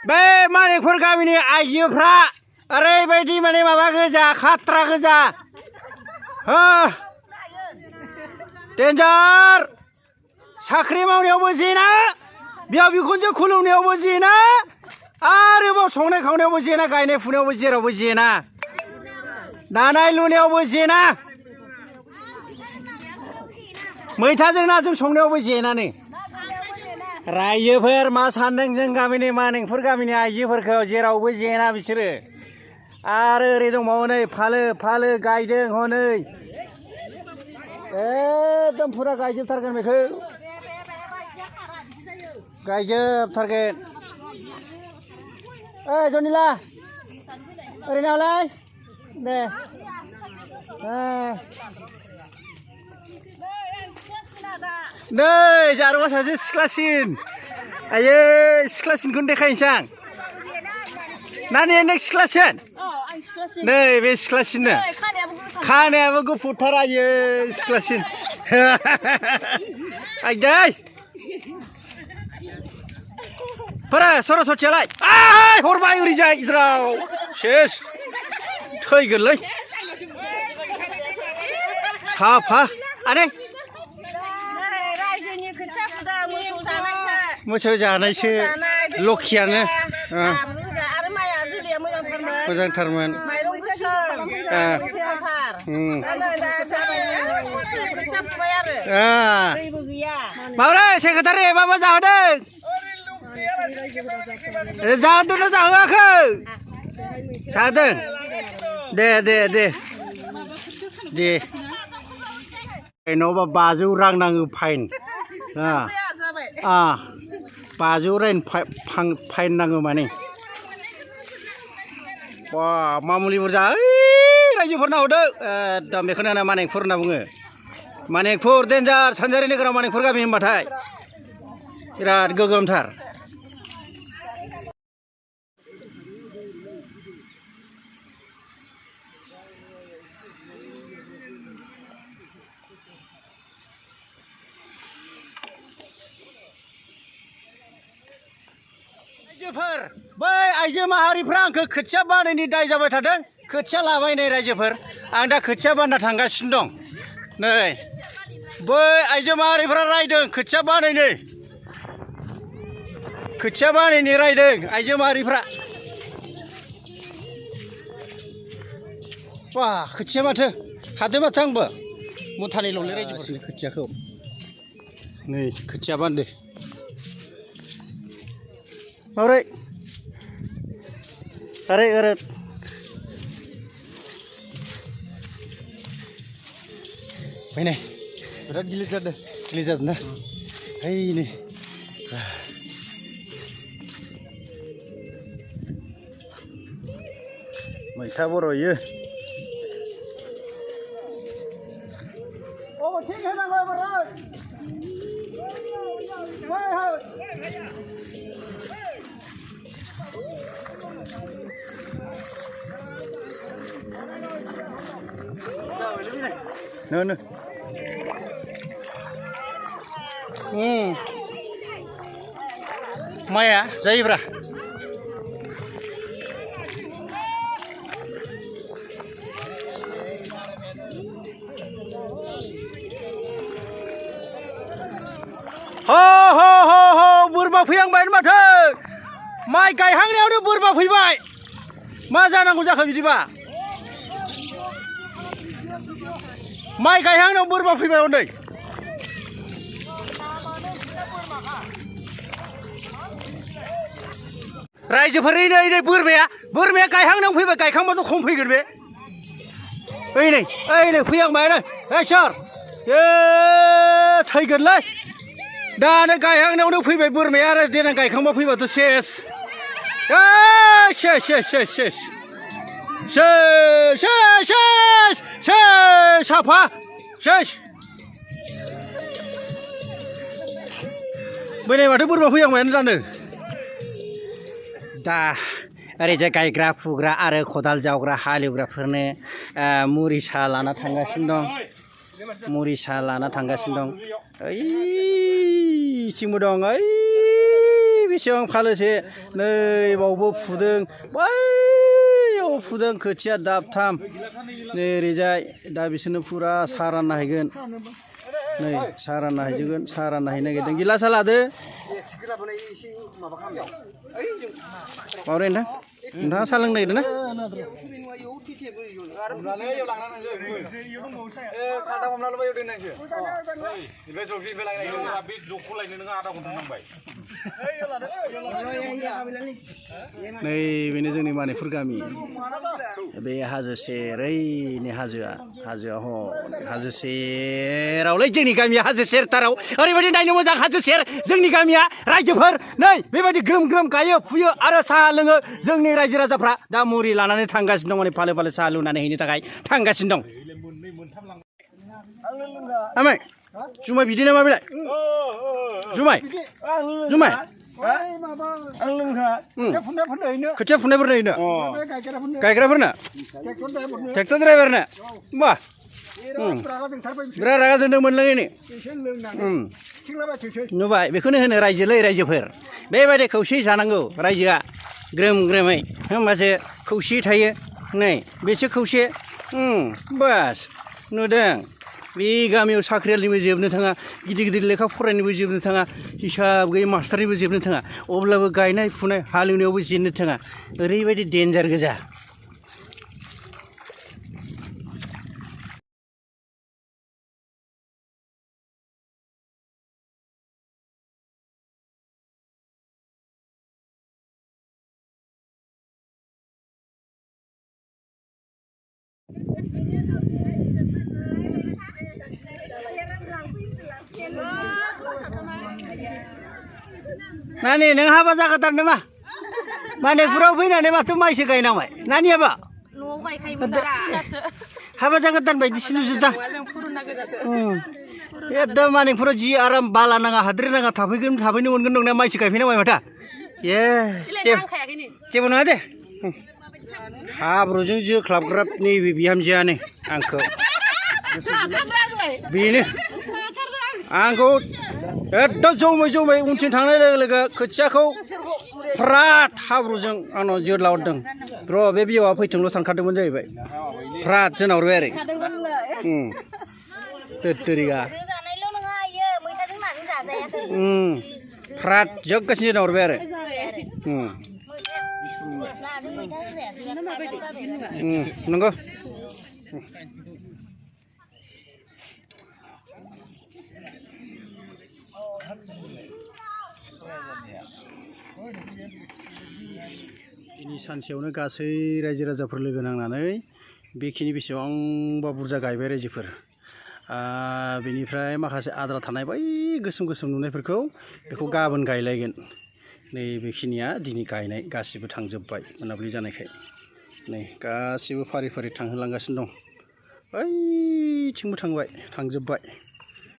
बे मानिकपुर गामिनि आइजोफ्रा ओरैबायदि माने माबा गोजा खात्रा गोजा डेन्जार साख्रि मावनायावबो जेना बिहाव बिखुनजो खुलुमनायावबो जेना आरोबाव संनाय खावनायावबो जेना गायनाय फुनायावबो जेरावबो जेना दानाय लुनायावबो जेना मैथाजों नाजों संनायावबो जेनानो रायजोफोर मा सानदों जों गामिनि मानिकपुर गामिनि आइजोफोरखौ जेरावबो जेना बिसोरो आरो ओरै दंबावो नै फालो फालो गायदों हनै एकदम फुरा गायजोबथारगोन बेखौ गायजोबथारगोन ओइ जनिला ओरैनो आवलाय दे नै जारौआ सासे सिख्लासिन आयै सिख्लासिनखौनो देखायनोसै आं नानि नों सिख्लासिन नै बे सिख्लासिननो खानायाबो गुफुरथार आयै सिख्लासिन आयदै फोरा सरस्वतीयालाय आय हरबाय ओरैजाय इद्राव सेस थैगोनलै साफा आने मोसौ जानायसो लखियानो मोजांथारमोन माब्रै सेक्रेटारि माबा जाहोदों जाहोदोंना जाहोआखै जादों दे दे दे दे नङाबा 500 रां नाङो फाइन 500 रां फाइन नाङो माने बा मामुलि बुरजा रायजोफोरना हरदो एकदम बेखौनो मानिकपुर होनना बुङो मानिकपुर डेन्जार सानजारि नोगोराव मानिकपुर गामि होनबाथाय बिराद गोगोमथार रायजोफोर बै आइजो माहारिफ्रा आंखौ खोथिया बानायनि दाय जाबाय थादों खोथिया लाबाय नै रायजोफोर आं दा खोथिया बानना थांगासिनो दं नै बै आइजो माहारिफ्रा रायदों खोथिया बानायनि रायदों आइजो माहारिफ्रा बा खोथिया माथो हादों माथो आंबो मुथानैल'लै रायजोफोरनि खोथियाखौ नै खोथिया बानदो माब्रै ओरै ओरै फैनाय बिराद गिलिर जादों ना ओइ नै मैथा बर'यो थिग होनांगौ एबार no माया जायोब्रा हो हो हो हो बोरमा फैहांबाय माथो माइ गायहांनायावनो बोरमा फैबाय मा जानांगौ जाखो बिदिबा माइ गायहांनायाव बोरमा फैबाय हनै रायजोफोर नै बोरमाया गायहांनायाव फैबाय गायखांबाथ' खम फैगोन बे ओइ नै फैहांबाय नै सोर थैगोनलै दानो गायहांनायावनो फैबाय बोरमाया आरो देनां गायखांबा फैबाथ' सेस साफा सेस बैनाय माथो बोरमा फैहांबायानो दानो दा ओरैजाय गायग्रा फुग्रा आरो खदाल जावग्रा हालेवग्राफोरनो मुरि सा लाना थांगासिनो दं ओइ सिंबो दं ओइ बेसेबां फालोसे नै बावबो फुदों बैयाव फुदों खोथिया दाबथाम नै ओरैजाय दा बिसोरनो फुरा साहा रानना हैगोन नै साहा रानना हैजोबगोन साहा रानना हैनो नागिरदों गिलासा लादो माब्रै नोंथाङा साहा लोंनो नागिरदों ना नै बेनो जोंनि मानिपुर गामि बे हाजो सेरैनि हाजोआ हाजो सेरावलै जोंनि गामिया हाजो सेरथाराव ओरैबायदि नायनो मोजां हाजो सेर जोंनि गामिया रायजोफोर नै बेबायदि ग्रोम ग्रोम गायो फुयो आरो साहा लोङो जोंनि रायजो राजाफ्रा दा मुरि लानानै थांगासिनो दं माने फालो फालो साहा लुनानै हैनो थाखाय थांगासिनो दं आमाय जुमाय बिदै नामा बेलाय जुमाय खोथिया फुनायफोरनो गायग्राफोरनो ट्रेक्टर ड्राइभारनो होमबा बिराद रागा जोंदों मोनलोङैनो नुबाय बेखौनो होनो रायजोलै रायजोफोर बेबायदि खौसेयै जानांगौ रायजोआ ग्रोम ग्रोमै होमबासो खौसेयै थायो नै बेसो खौसे बास नुदों बे गामियाव साख्रियालनिबो जोबनो थाङा गिदिर गिदिर लेखा फरायनोबो जोबनो थाङा हिसाब गैयै मास्टारनिबो जोबनो थाङा अब्लाबो गायनाय फुनाय हालेवनायावबो जेननो थाङा ओरैबायदि डेन्जार गोजा नानि नों हाबा जागोदान नामा मानिकपुराव फैनानै माथो माइसो गायनांबाय नानियाबा न'आव गायखायोमोन दासो हाबा जागोदान बायदिसो नुजोबदां एकदम मानिकपुराव जि आराम बाला नाङा हाद्रि नाङा थाफैनो मोनगोन नंना माइसो गायफैनांबाय माथो जेबो नङा दे हाब्रुजों जोख्लाबग्राब नैबे बिहामजोआनो आंखौ बेनो आंखौ एकदम जमै उनथिं थांनाय लोगो लोगो खोथियाखौ फ्राद हाब्रुजों आंनाव जोदला हरदों र' बे बिहावा फैथोंल' सानखादोंमोन जाहैबाय फ्राद जोनाहरबाय आरो तोरिगा फ्राद जोगासिनो जोनाहरबाय आरो नंगौ दिनै सानसेयावनो गासै रायजो राजाफोर लोगो नांनानै बेखिनि बेसेबांबा बुरजा गायबाय रायजोफोर बेनिफ्राय माखासे आद्रा थानाय बै गोसोम नुनायफोरखौ बेखौ गाबोन गायलायगोन नै बेखिनिया दिनै गायनाय गासिबो थांजोब्बाय मोनाबिलि जानायखाय नै गासिबो फारि फारि थांहोलांगासिनो दं ओइथिंबो थांजोब्बाय